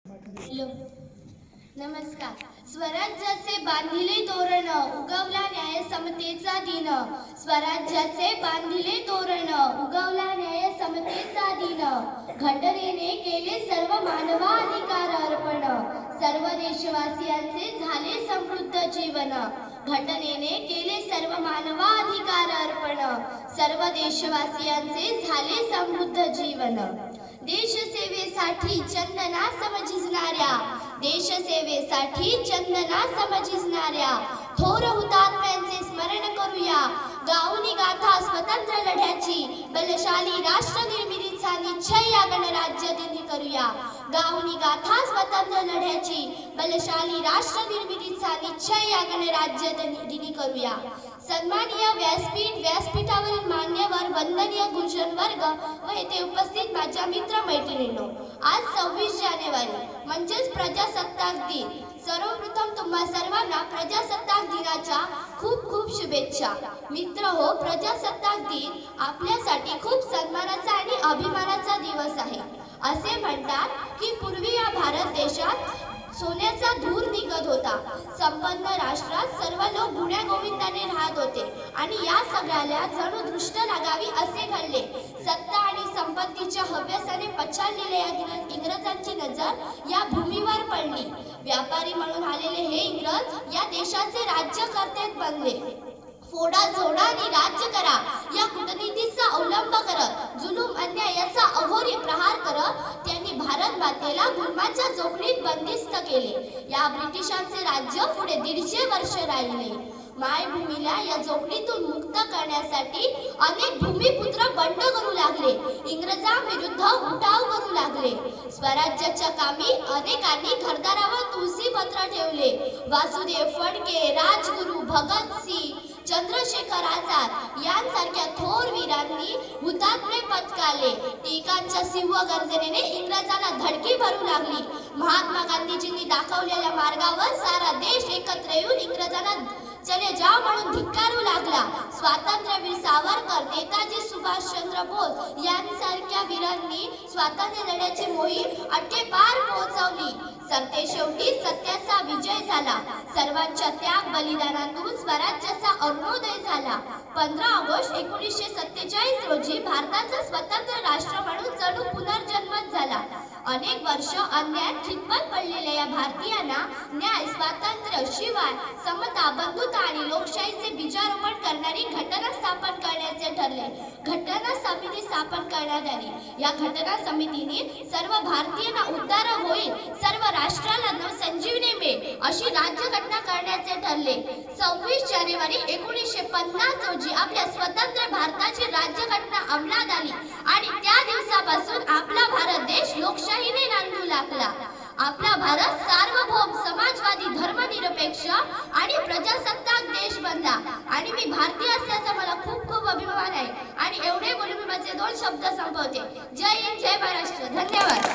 Hello नमस्कार। स्वराज्याचे बांधिले तोरण उगवला न्याय समतेचा दिन। स्वराज्याचे बांधिले तोरण उगवला न्याय समतेचा दिन। घटनेने केले सर्व मानवाधिकार अर्पण। सर्व देशवासियांचे झाले समृद्ध जीवन। घटनेने केले सर्व मानवाधिकार अर्पण। सर्व देशवासियांचे झाले समृद्ध जीवन। देशसेवेसाठी चंदनासम झिजणाऱ्या, देशसेवेसाठी चंदनासम झिजणाऱ्या थोर हुतात्म्यांचे स्मरण करूया। गाऊनी गाथा स्वतंत्र लढ्याची, बलशाली राष्ट्र निर्मितीचा निश्चय या गणराज्य दिनी करूया। गाऊनी गाथा स्वतंत्र लढ्याची, बलशाली राष्ट्र निर्मितीचा निश्चय या गणराज्य दिनी करूया। सन्माननीय व्यासपीठावरील मान्यवर, वंदनीय गुरुजन वर्ग व येथे उपस्थित माझ्या मित्र मैत्रिणींनो, आज 26 जानेवारी म्हणजेच प्रजासत्ताक दिन। सर्वप्रथम तुम्हा सर्वांना प्रजासत्ताक दिनाच्या खूप खूप शुभेच्छा। मित्र हो, प्रजासत्ताक दिन आपल्यासाठी खूप सन्मानाचा आणि अभिमानाचा दिवस आहे। असे म्हणतात की पूर्वी या भारत देशात सोन्याचा धूर निघत होता। संपन्न राष्ट्रात सर्व लोक गुण्यागोविंदाने राहत होते आणि या सगळ्याला जणू दृष्ट लागावी असे घडले। सत्ता आणि संपत्तीच्या हव्यासाने पछाडलेल्या या इंग्रजांची नजर या भूमीवर पडली। व्यापारी म्हणून आलेले हे इंग्रज या देशाचे राज्यकर्ते बनले। फोडा जोडा आणि राज्य करा या कूटनीतीचा अवलंब करत, जुलूम अन्यायाचा अघोरी प्रहार करत त्यांनी भारत मातेला गुलामाच्या जोखडीत बंदिस्त केले। या ब्रिटिशांचे राज्य पुढे 150 वर्ष राहिले। मायभूमीला या जोखडीतून मुक्त करण्यासाठी अनेक भूमिपुत्र बंड करू लागले, इंग्रजांविरुद्ध उठाव करू लागले। स्वराज्याच्या कामी अनेकांनी घरदारावर तुळशी पत्र ठेवले। वासुदेव फडके, राजगुरू भगतसिंग, चंद्रशेखर आझाद यांसारख्या थोर वीरांनी हुतात्मे पत्करले। टिकांच्या सिंह गर्जनेने इंग्रजांना धडकी भरू लागली। महात्मा गांधीजींनी दाखवलेल्या मार्गावर सारा देश एकत्र येऊन इंग्रजांना चले जाव म्हणून धिक्कारू लागला। स्वातंत्र्यवीर सावरकर, नेताजी सुभाषचंद्र बोस यांसारख्या वीरांनी स्वातंत्र्य लढ्याची मोहीम अट्टेपार पोहोचवली। सरतेशेवटी सत्याचा विजय झाला। सर्वांच्या त्याग बलिदानातून स्वराज्याचा अरुणोदय झाला। 15 ऑगस्ट 1947 रोजी भारताचा स्वतंत्र राष्ट्र म्हणून जणू पुनर्जन्मच झाला। अनेक वर्ष अन्यायात खितपत पडलेल्या या भारतीयांना न्याय, स्वातंत्र्य, शिवाय समता, बंधुता आणि लोकशाहीचे बीजारोपण करणारी घटना स्थापन करण्याचे ठरले। घटना समिती स्थापन करण्यात आली। या घटना समितीने सर्व भारतीयांना उद्धार होईल, सर्व राष्ट्राला नवसंजीवनी मिळेल अशी राज्यघटना करण्याचे ठरले। 26 जानेवारी 1950 रोजी आपल्या स्वतंत्र भारताची राज्यघटना अंमलात आली आणि त्या दिवसापासून आपला भारत देश लोकशाहीने नांदू लागला। आपला भारत सार्वभौम, समाजवादी, धर्मनिरपेक्ष आणि प्रजासत्ताक देश बनला आणि मी भारतीय असल्याचा मला खूप खूप अभिमान आहे। आणि एवढे बोलून मी माझे 2 शब्द संपवते। जय हिंद, जय महाराष्ट्र। धन्यवाद।